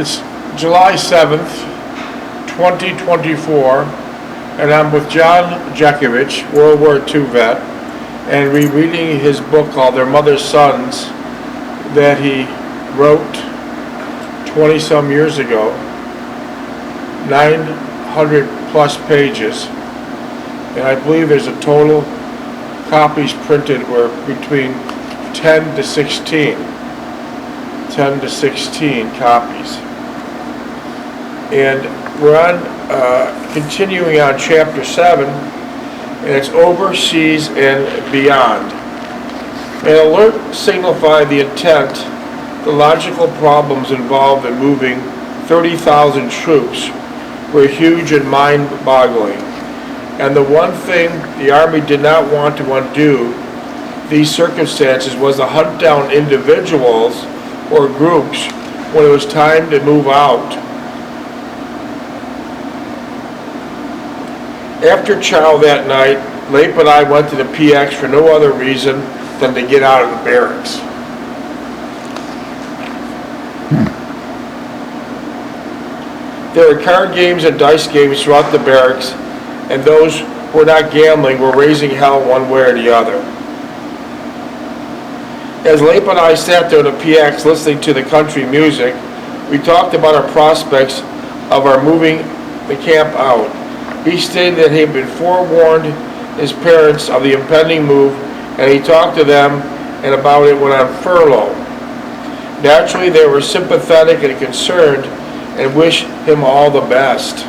It's July 7th, 2024, and I'm with John Jeckovich, World War II vet, and rereading his book called Their Mother's Sons that he wrote 20-some years ago, 900 plus pages, and I believe there's a total copies printed were between 10 to 16 copies. And we're on continuing on chapter 7, and it's overseas and beyond. An alert signified the intent, the logical problems involved in moving 30,000 troops were huge and mind-boggling. And the one thing the Army did not want to undo these circumstances was to hunt down individuals or groups when it was time to move out. After chow that night, Leip and I went to the PX for no other reason than to get out of the barracks. There were card games and dice games throughout the barracks, and those who were not gambling were raising hell one way or the other. As Leip and I sat there in the PX listening to the country music, we talked about our prospects of our moving the camp out. He stated that he had been forewarned his parents of the impending move, and he talked to them and about it when on furlough. Naturally, they were sympathetic and concerned and wished him all the best.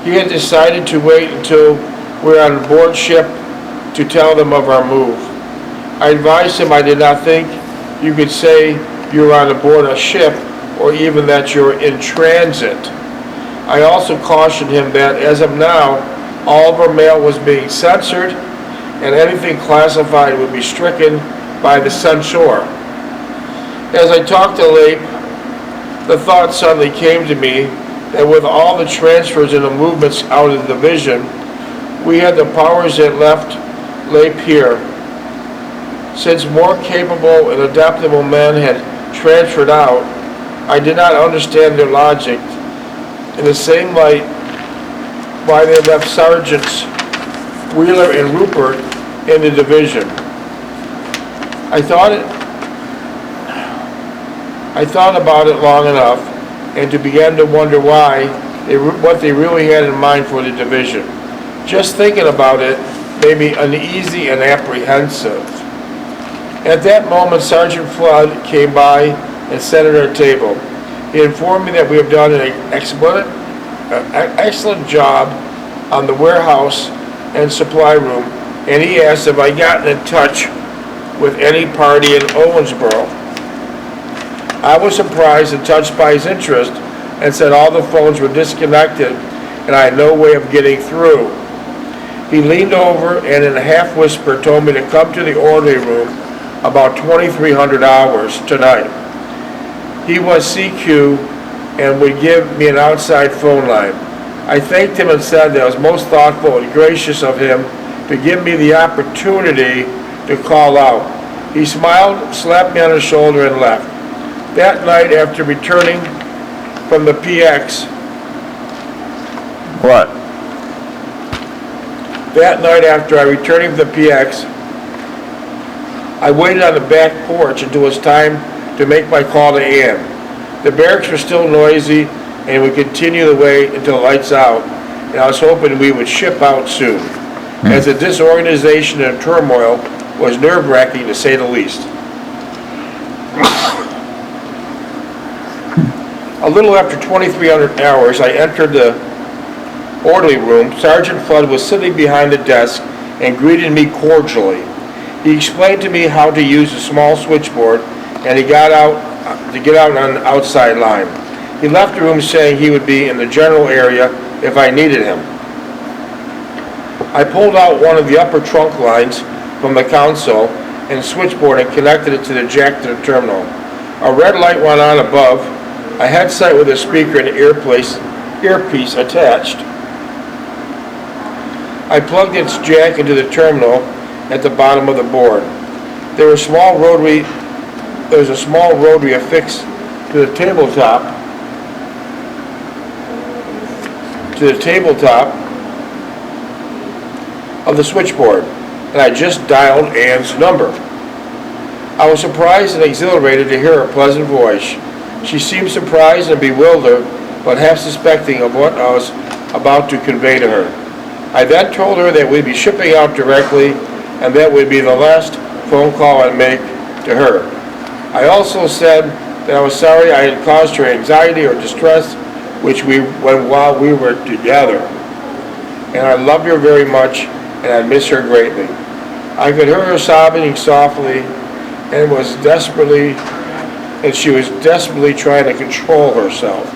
He had decided to wait until we were on board ship to tell them of our move. I advised him I did not think you could say you were on board a ship or even that you were in transit. I also cautioned him that as of now, all of our mail was being censored and anything classified would be stricken by the censor. As I talked to Leip, the thought suddenly came to me that with all the transfers and the movements out of the division, we had the powers that left Leip here. Since more capable and adaptable men had transferred out, I did not understand their logic. In the same light, why they left Sergeants Wheeler and Rupert in the division. I thought about it long enough, and to begin to wonder what they really had in mind for the division. Just thinking about it made me uneasy and apprehensive. At that moment, Sergeant Flood came by and sat at our table. He informed me that we have done an excellent job on the warehouse and supply room, and he asked if I gotten in touch with any party in Owensboro. I was surprised and touched by his interest and said all the phones were disconnected and I had no way of getting through. He leaned over and in a half whisper told me to come to the orderly room about 2300 hours tonight. He was CQ and would give me an outside phone line. I thanked him and said that it was most thoughtful and gracious of him to give me the opportunity to call out. He smiled, slapped me on the shoulder and left. That night after returning from the PX, What? That night after I returning from the PX, I waited on the back porch until it was time to make my call to Ann. The barracks were still noisy and would continue the way until lights out, and I was hoping we would ship out soon, as the disorganization and turmoil was nerve-wracking to say the least. A little after 2300 hours, I entered the orderly room. Sergeant Flood was sitting behind the desk and greeted me cordially. He explained to me how to use a small switchboard, and he got out to get out on the outside line. He left the room saying he would be in the general area if I needed him. I pulled out one of the upper trunk lines from the console and switchboard and connected it to the jack to the terminal. A red light went on above, a headset with a speaker and earpiece attached. I plugged its jack into the terminal at the bottom of the board. There was a small rotary affixed to the tabletop to the tabletop of the switchboard, and I just dialed Ann's number. I was surprised and exhilarated to hear her pleasant voice. She seemed surprised and bewildered, but half suspecting of what I was about to convey to her. I then told her that we'd be shipping out directly, and that would be the last phone call I'd make to her. I also said that I was sorry I had caused her anxiety or distress while we were together, and I loved her very much, and I miss her greatly. I could hear her sobbing softly, and she was desperately trying to control herself.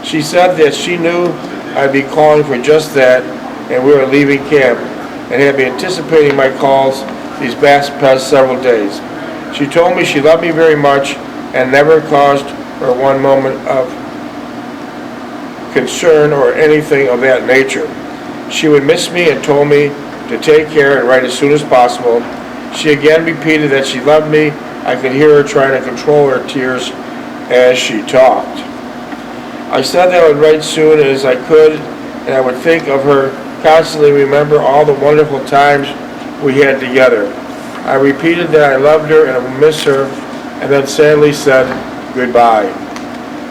She said that she knew I'd be calling for just that, and we were leaving camp, and had been anticipating my calls these past several days. She told me she loved me very much and never caused her one moment of concern or anything of that nature. She would miss me and told me to take care and write as soon as possible. She again repeated that she loved me. I could hear her trying to control her tears as she talked. I said that I would write soon as I could, and I would think of her constantly, remember all the wonderful times we had together. I repeated that I loved her and I would miss her, and then sadly said goodbye.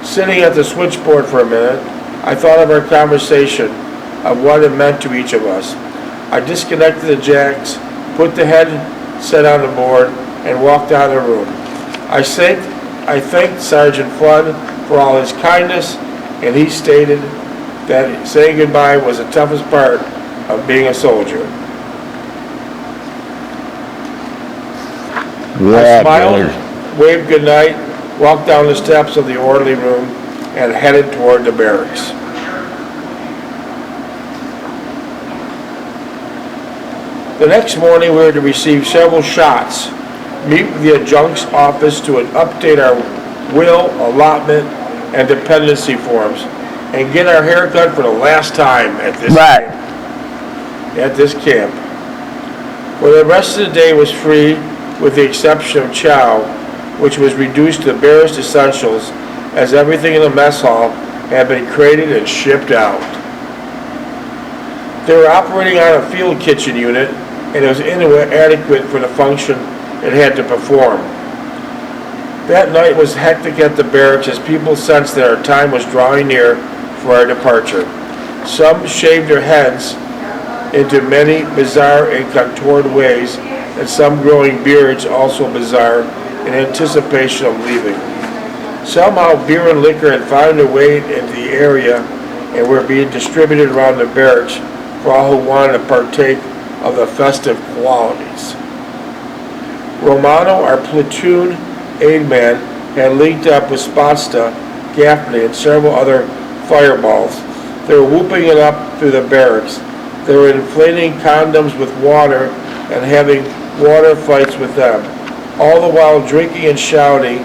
Sitting at the switchboard for a minute, I thought of our conversation, of what it meant to each of us. I disconnected the jacks, put the headset on the board, and walked out of the room. I thanked Sergeant Flood for all his kindness, and he stated that saying goodbye was the toughest part of being a soldier. Yeah, I smiled, waved goodnight, walked down the steps of the orderly room, and headed toward the barracks. The next morning, we were to receive several shots, meet with the adjunct's office to update our will, allotment, and dependency forms, and get our hair cut for the last time at this camp. For the rest of the day was free, with the exception of chow, which was reduced to the barest essentials, as everything in the mess hall had been crated and shipped out. They were operating on a field kitchen unit, and it was inadequate for the function it had to perform. That night was hectic at the barracks as people sensed that our time was drawing near for our departure. Some shaved their heads into many bizarre and contoured ways, and some growing beards, also bizarre, in anticipation of leaving. Somehow beer and liquor had found their way into the area and were being distributed around the barracks for all who wanted to partake of the festive qualities. Romano, our platoon aid man, had linked up with Spasta, Gaffney, and several other fireballs. They were whooping it up through the barracks. They were inflating condoms with water and having water fights with them, all the while drinking and shouting,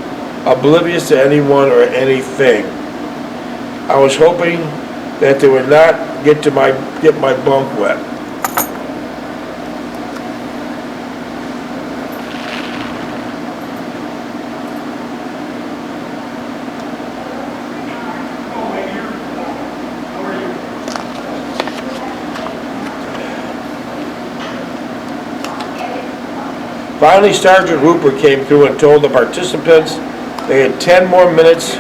oblivious to anyone or anything. I was hoping that they would not get my bunk wet. Finally, Sergeant Rupert came through and told the participants they had 10 more minutes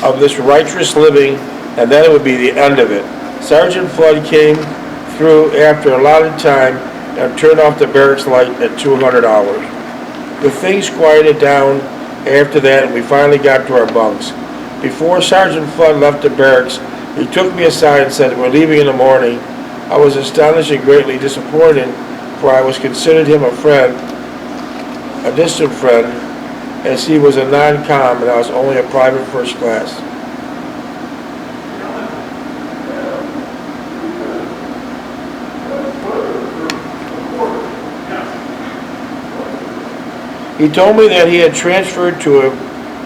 of this righteous living, and then it would be the end of it. Sergeant Flood came through after a lot of time and turned off the barracks light at 200 hours. The things quieted down after that, and we finally got to our bunks. Before Sergeant Flood left the barracks, he took me aside and said, "We're leaving in the morning." I was astonished and greatly disappointed, for I was considered him a friend, a distant friend, as he was a non-com and I was only a private first class. He told me that he had transferred to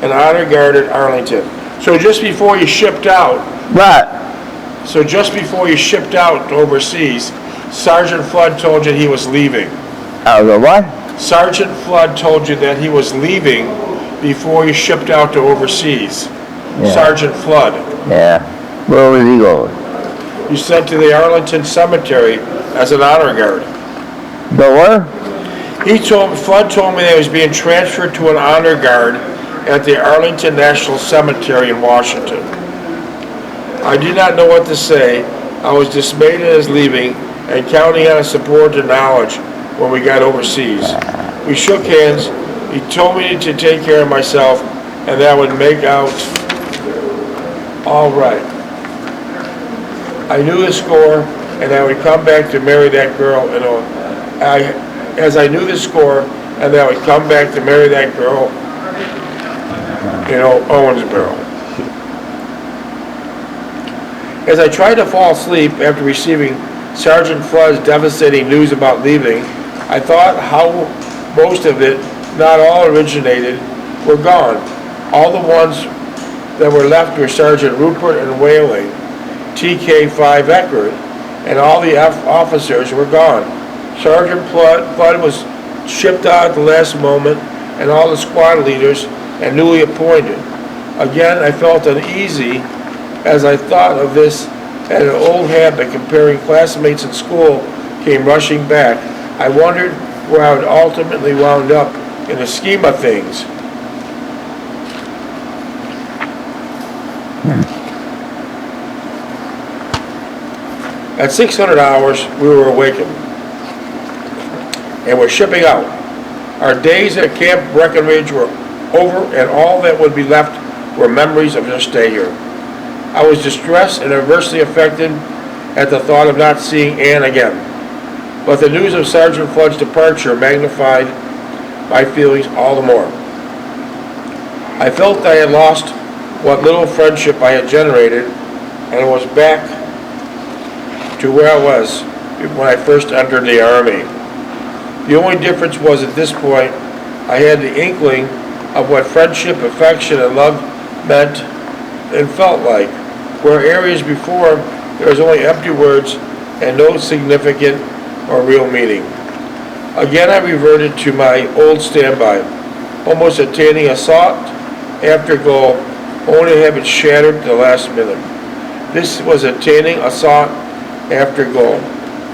an honor guard at Arlington. So just before you shipped out, Right. So just before you shipped out overseas, Sergeant Flood told you he was leaving. The what? Sergeant Flood told you that he was leaving before you shipped out to overseas. Yeah. Sergeant Flood. Yeah. Where was he going? You sent to the Arlington Cemetery as an honor guard. The what? Flood told me that he was being transferred to an honor guard at the Arlington National Cemetery in Washington. I did not know what to say. I was dismayed at his leaving and counting on his support and knowledge when we got overseas. We shook hands. He told me to take care of myself and that I would make out all right. I knew the score and I would come back to marry that girl as I knew the score and I would come back to marry that girl in Owensboro. As I tried to fall asleep after receiving Sergeant Flood's devastating news about leaving, I thought how most of it, not all originated, were gone. All the ones that were left were Sergeant Rupert and Whaling, TK-5 Eckert, and all the officers were gone. Sergeant Flood was shipped out at the last moment, and all the squad leaders and newly appointed. Again, I felt uneasy as I thought of this, and an old habit comparing classmates in school came rushing back. I wondered where I would ultimately wound up in the scheme of things. At 600 hours, we were awakened and were shipping out. Our days at Camp Breckenridge were over, and all that would be left were memories of their stay here. I was distressed and adversely affected at the thought of not seeing Ann again. But the news of Sergeant Flood's departure magnified my feelings all the more. I felt I had lost what little friendship I had generated, and was back to where I was when I first entered the Army. The only difference was at this point, I had the inkling of what friendship, affection, and love meant and felt like, where areas before there was only empty words and no significant or real meaning. Again, I reverted to my old standby, almost attaining a sought-after goal, only to have it shattered at the last minute. This was attaining a sought-after goal,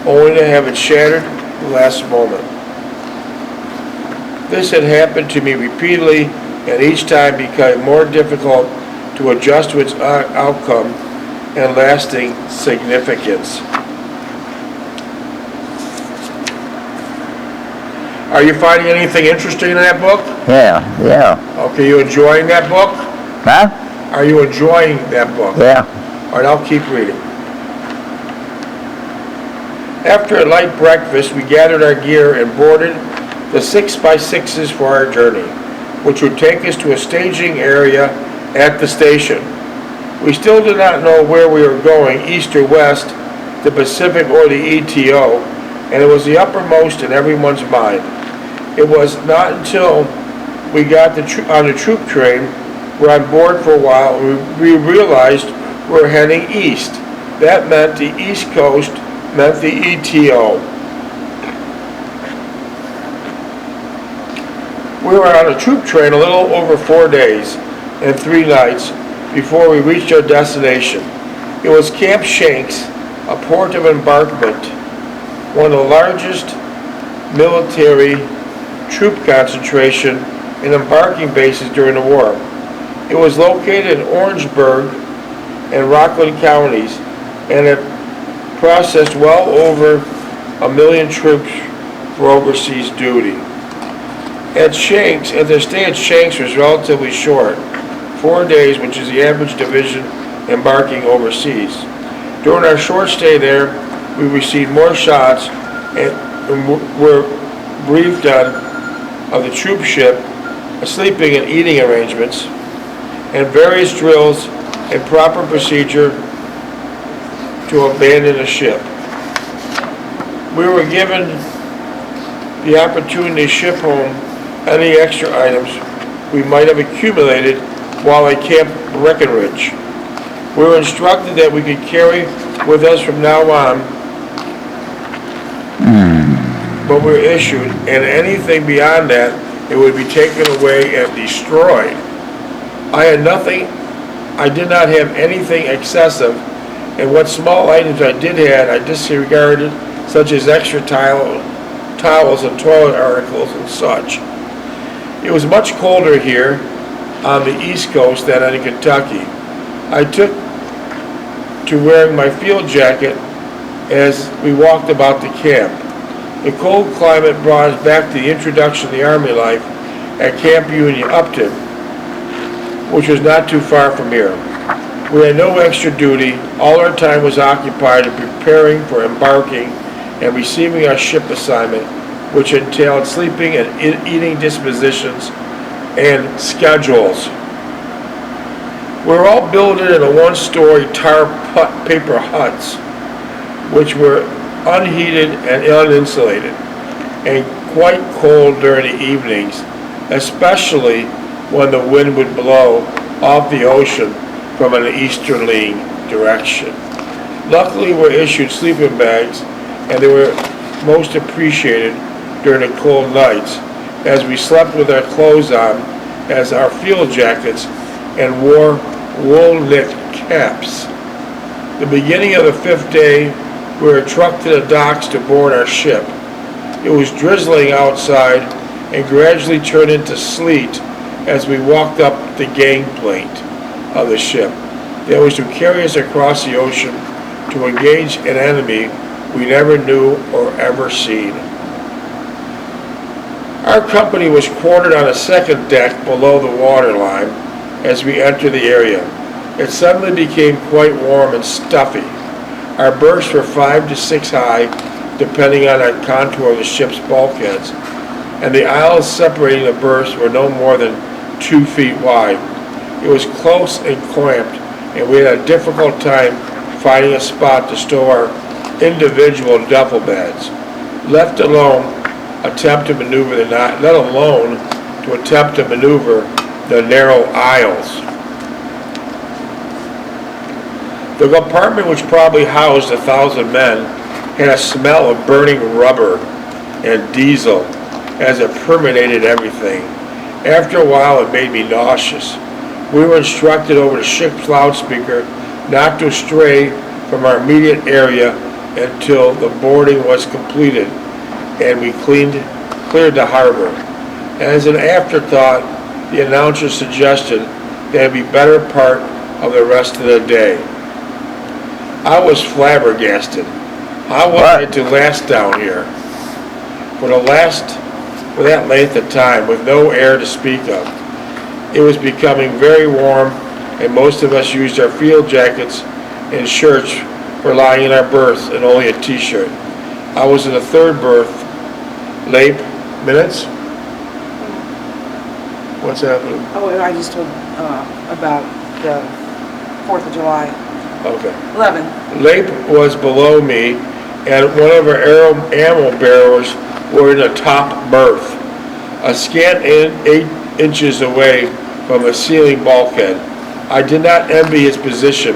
only to have it shattered at the last moment. This had happened to me repeatedly, and each time became more difficult to adjust to its outcome and lasting significance. Are you finding anything interesting in that book? Yeah. Okay, you enjoying that book? Huh? Are you enjoying that book? Yeah. All right, I'll keep reading. After a light breakfast, we gathered our gear and boarded the 6x6s for our journey, which would take us to a staging area at the station. We still did not know where we were going, east or west, the Pacific or the ETO, and it was the uppermost in everyone's mind. It was not until we got on the troop train, were on board for a while, we realized we were heading east. That meant the East Coast, meant the ETO. We were on a troop train a little over 4 days and 3 nights before we reached our destination. It was Camp Shanks, a port of embarkment, one of the largest military troop concentration and embarking bases during the war. It was located in Orangeburg and Rockland counties, and it processed well over 1 million troops for overseas duty. Their stay at Shanks was relatively short, 4 days, which is the average division embarking overseas. During our short stay there, we received more shots and were briefed of the troop ship, sleeping and eating arrangements, and various drills and proper procedure to abandon a ship. We were given the opportunity to ship home any extra items we might have accumulated while at Camp Breckenridge. We were instructed that we could carry with us from now on, but we were issued, and anything beyond that, it would be taken away and destroyed. I I did not have anything excessive, and what small items I did have, I disregarded, such as extra towels and toilet articles and such. It was much colder here on the East Coast than in Kentucky. I took to wearing my field jacket as we walked about the camp. The cold climate brought us back to the introduction of the Army life at Camp Union Upton, which was not too far from here. We had no extra duty. All our time was occupied in preparing for embarking and receiving our ship assignment, which entailed sleeping and eating dispositions and schedules. We were all builded in a one-story tar paper huts, which were unheated and uninsulated, and quite cold during the evenings, especially when the wind would blow off the ocean from an easterly direction. Luckily, we were issued sleeping bags, and they were most appreciated during the cold nights, as we slept with our clothes on as our field jackets and wore wool-knit caps. The beginning of the 5th day, we were trucked to the docks to board our ship. It was drizzling outside and gradually turned into sleet as we walked up the gangplank of the ship that was to carry us across the ocean to engage an enemy we never knew or ever seen. Our company was quartered on a second deck below the waterline as we entered the area. It suddenly became quite warm and stuffy. Our berths were 5 to 6 high, depending on the contour of the ship's bulkheads, and the aisles separating the berths were no more than 2 feet wide. It was close and cramped, and we had a difficult time finding a spot to stow our individual duffel bags. Let alone attempt to maneuver the narrow aisles. The compartment, which probably housed 1,000 men, had a smell of burning rubber and diesel as it permeated everything. After a while, it made me nauseous. We were instructed over the ship's loudspeaker not to stray from our immediate area until the boarding was completed and we cleared the harbor. As an afterthought, the announcer suggested that it be better part of the rest of the day. I was flabbergasted. How was it to last down here? For that length of time, with no air to speak of. It was becoming very warm, and most of us used our field jackets and shirts for lying in our berths and only a t-shirt. I was in the 3rd berth. Late minutes? What's happening? Oh, I just told about the 4th of July. Okay. 11. Lape was below me, and one of our ammo barrels were in the top berth, a scant 8 inches away from the ceiling bulkhead. I did not envy his position,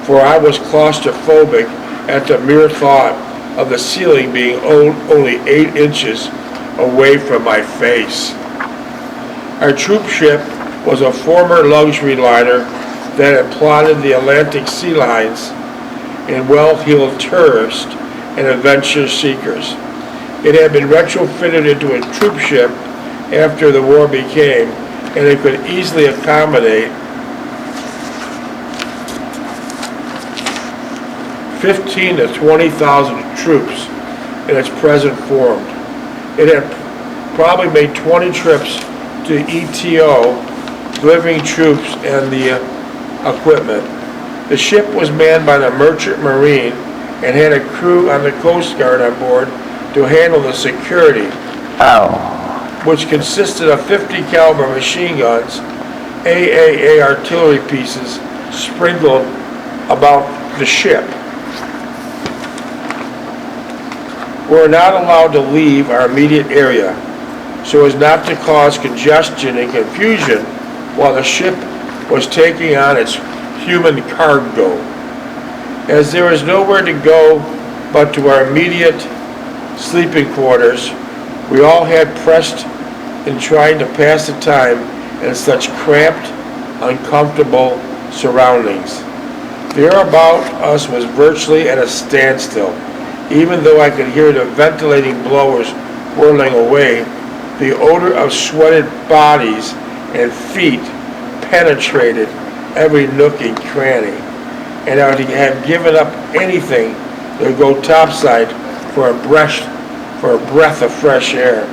for I was claustrophobic at the mere thought of the ceiling being only 8 inches away from my face. Our troop ship was a former luxury liner that had plotted the Atlantic sea lines in well-heeled tourists and adventure seekers. It had been retrofitted into a troop ship after the war began, and it could easily accommodate 15 to 20,000 troops in its present form. It had probably made 20 trips to ETO, delivering troops and the equipment. The ship was manned by the Merchant Marine and had a crew on the Coast Guard on board to handle the security, which consisted of 50 caliber machine guns, AAA artillery pieces sprinkled about the ship. We were not allowed to leave our immediate area so as not to cause congestion and confusion while the ship was taking on its human cargo. As there was nowhere to go but to our immediate sleeping quarters, we all had pressed in trying to pass the time in such cramped, uncomfortable surroundings. The air about us was virtually at a standstill. Even though I could hear the ventilating blowers whirling away, the odor of sweated bodies and feet penetrated every nook and cranny, and I would have given up anything to go topside for a breath of fresh air.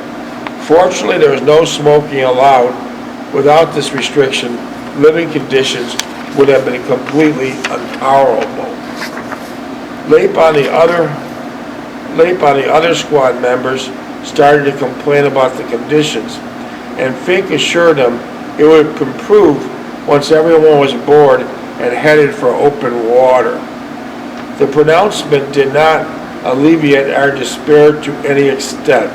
Fortunately, there was no smoking allowed. Without this restriction, living conditions would have been completely intolerable. Late on the other squad members started to complain about the conditions, and Fink assured them it would improve once everyone was aboard and headed for open water. The pronouncement did not alleviate our despair to any extent.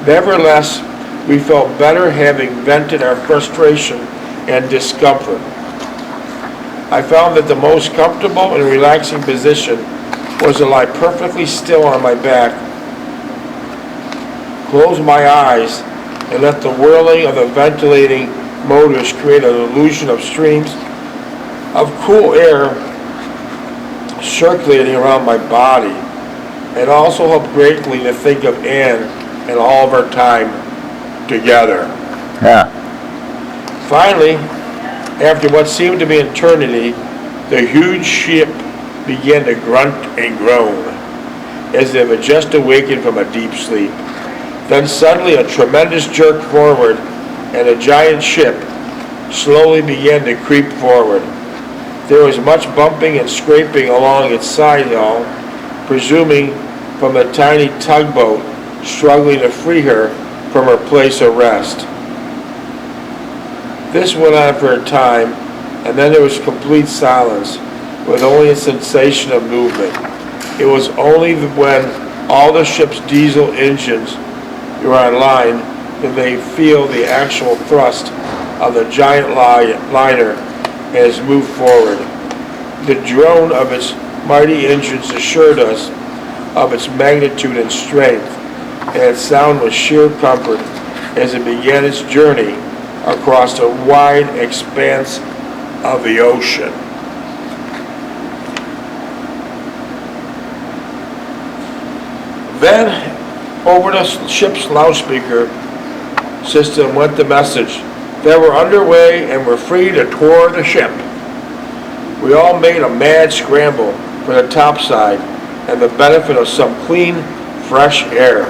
Nevertheless, we felt better having vented our frustration and discomfort. I found that the most comfortable and relaxing position was to lie perfectly still on my back, close my eyes, and let the whirling of the ventilating motors create an illusion of streams of cool air circulating around my body. It also helped greatly to think of Anne and all of our time together. Yeah. Finally, after what seemed to be an eternity, the huge ship began to grunt and groan, as if it had just awakened from a deep sleep. Then suddenly a tremendous jerk forward, and the giant ship slowly began to creep forward. There was much bumping and scraping along its side hull, presuming from the tiny tugboat struggling to free her from her place of rest. This went on for a time, and then there was complete silence, with only a sensation of movement. It was only when all the ship's diesel engines were online that they feel the actual thrust of the giant liner as it moved forward. The drone of its mighty engines assured us of its magnitude and strength, and its sound was sheer comfort as it began its journey across the wide expanse of the ocean. Then, over the ship's loudspeaker system went the message that we're underway and we're free to tour the ship. We all made a mad scramble for the topside and the benefit of some clean, fresh air.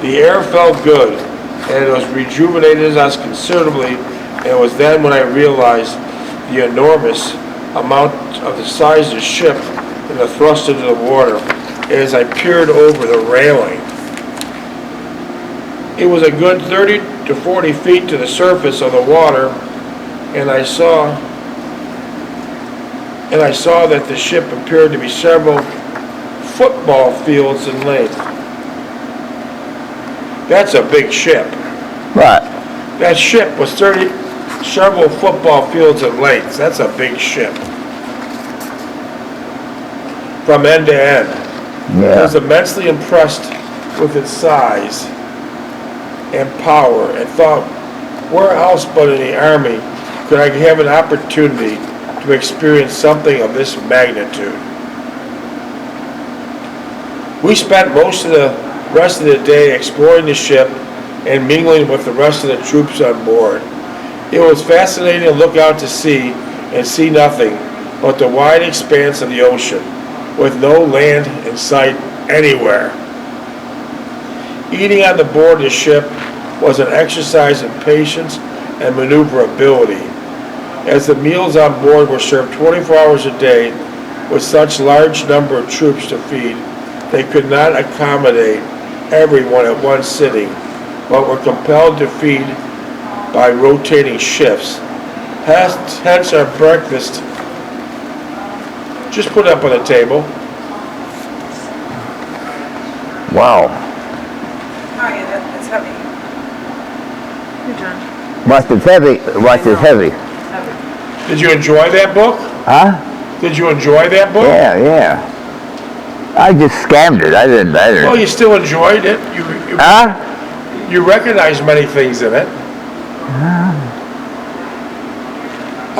The air felt good, and it was rejuvenated us considerably, and it was then when I realized the enormous amount of the size of the ship and the thrust into the water as I peered over the railing. It was a good 30 to 40 feet to the surface of the water, and I saw that the ship appeared to be several football fields in length. That's a big ship. What? That ship was several football fields in length. That's a big ship. From end to end. I Yeah. was immensely impressed with its size and power, and thought, where else but in the Army could I have an opportunity to experience something of this magnitude? We spent most of the rest of the day exploring the ship and mingling with the rest of the troops on board. It was fascinating to look out to sea and see nothing but the wide expanse of the ocean, with no land in sight anywhere. Eating on the board of the ship was an exercise in patience and maneuverability, as the meals on board were served 24 hours a day. With such large number of troops to feed, they could not accommodate everyone at one sitting, but were compelled to feed by rotating shifts. Hence our breakfast, just put it up on the table. Wow. Hi, it's heavy. Your turn. What is heavy? What is heavy? Heavy. Did you enjoy that book? Huh? Did you enjoy that book? Yeah, yeah. I just scammed it. I didn't. Well, you still enjoyed it. Huh? You recognize many things in it.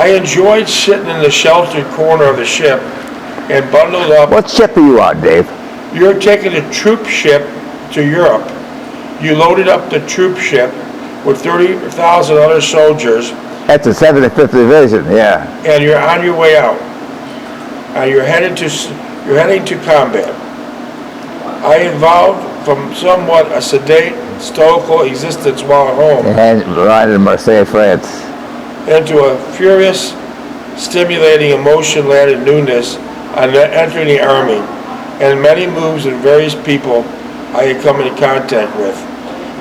I enjoyed sitting in the sheltered corner of the ship and bundled up. What ship are you on, Dave? You're taking a troop ship to Europe. You loaded up the troop ship with 30,000 other soldiers. That's the 75th Division, yeah. And you're on your way out. You're heading to combat. I evolved from somewhat a sedate, stoical existence while at home And right in Marseille, France. into a furious, stimulating, emotion-laden newness on entering the army, and many moves and various people I had come into contact with.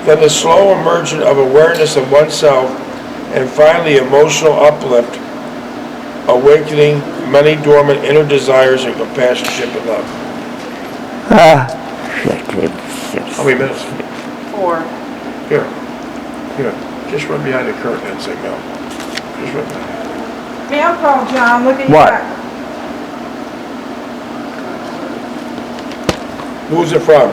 Then the slow emergence of awareness of oneself, and finally emotional uplift, awakening many dormant inner desires and companionship and love. How many minutes? 4. Here. Just run behind the curtain and say no. Just run behind. Mail call, John, look at What? that. Who's it from?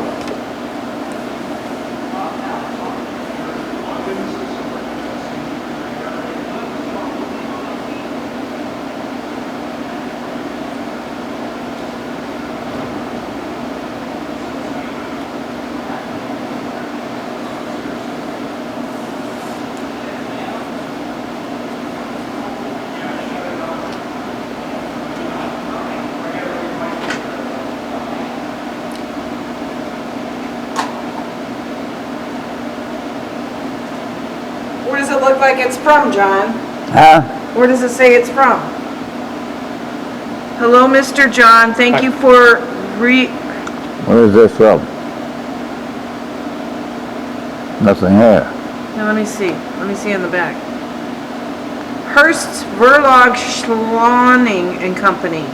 Where does it look like it's from, John? Huh? Where does it say it's from? Hello, Mr. John. Thank you for Where is this from? Nothing here. Now, let me see. Let me see in the back. Hurst Verlag Schloning and Company.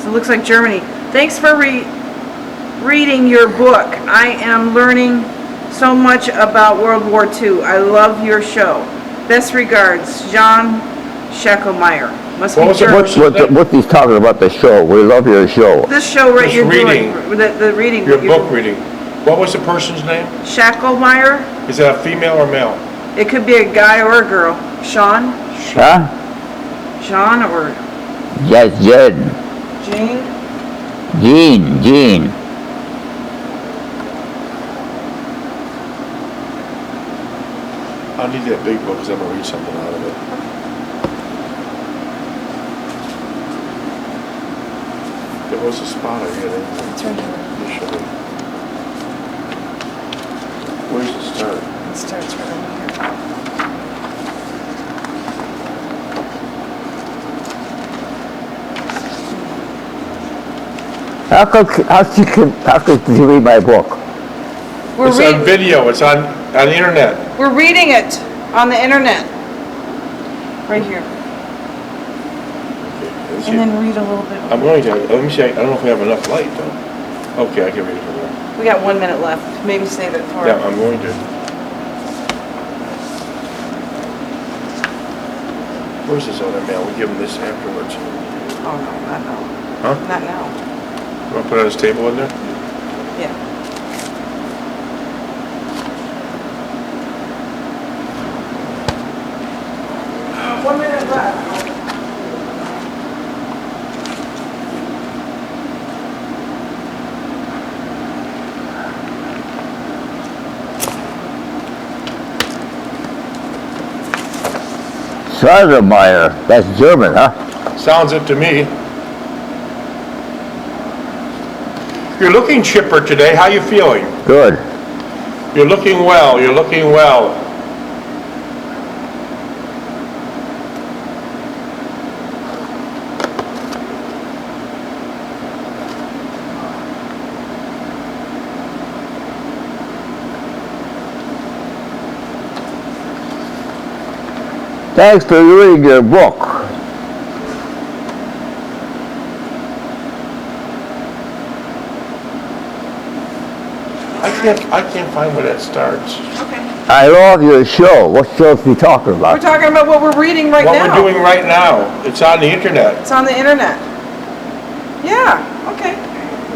So it looks like Germany. Thanks for reading your book. I am learning so much about World War II. I love your show. Best regards, John Scheckelmeyer. Must What be was the German. What he's talking about the show? We love your show. This show right This you're reading. doing. The reading. Your that you're book reading. What was the person's name? Scheckelmeyer. Is that a female or male? It could be a guy or a girl. Sean? Huh? Sean or Yes, Jed. Jane? Gene. I'll need that big book because I'm going to read something out of it. There was a spot I had in It's right here. initially. Where's the start? It starts right over here. How could you read my book? We're, It's on video. It's on the internet. we're reading it on the internet. Right here. Let's see. And then read a little bit. I'm going to. Let me see. I don't know if we have enough light though. Okay, I can read it from there. We got 1 minute left. Maybe save it for. Yeah, I'm going to. Where's this other mail? We give him this afterwards. Oh no, not now. Huh? Not now. You want to put it on his table in there? Yeah. One minute left. Scheckelmeyer. That's German, huh? Sounds it to me. You're looking chipper today. How you feeling? Good. You're looking well. You're looking well. Thanks for reading your book. I can't find where that starts. Okay. I love your show. What show are we talking We're about? talking about what we're reading right What now. we're doing right now. It's on the internet. It's on the internet. Yeah. Okay.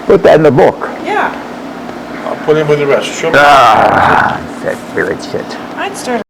Put that in the book. Yeah. I'll put in with the rest. Show me. That weird shit. I'd start.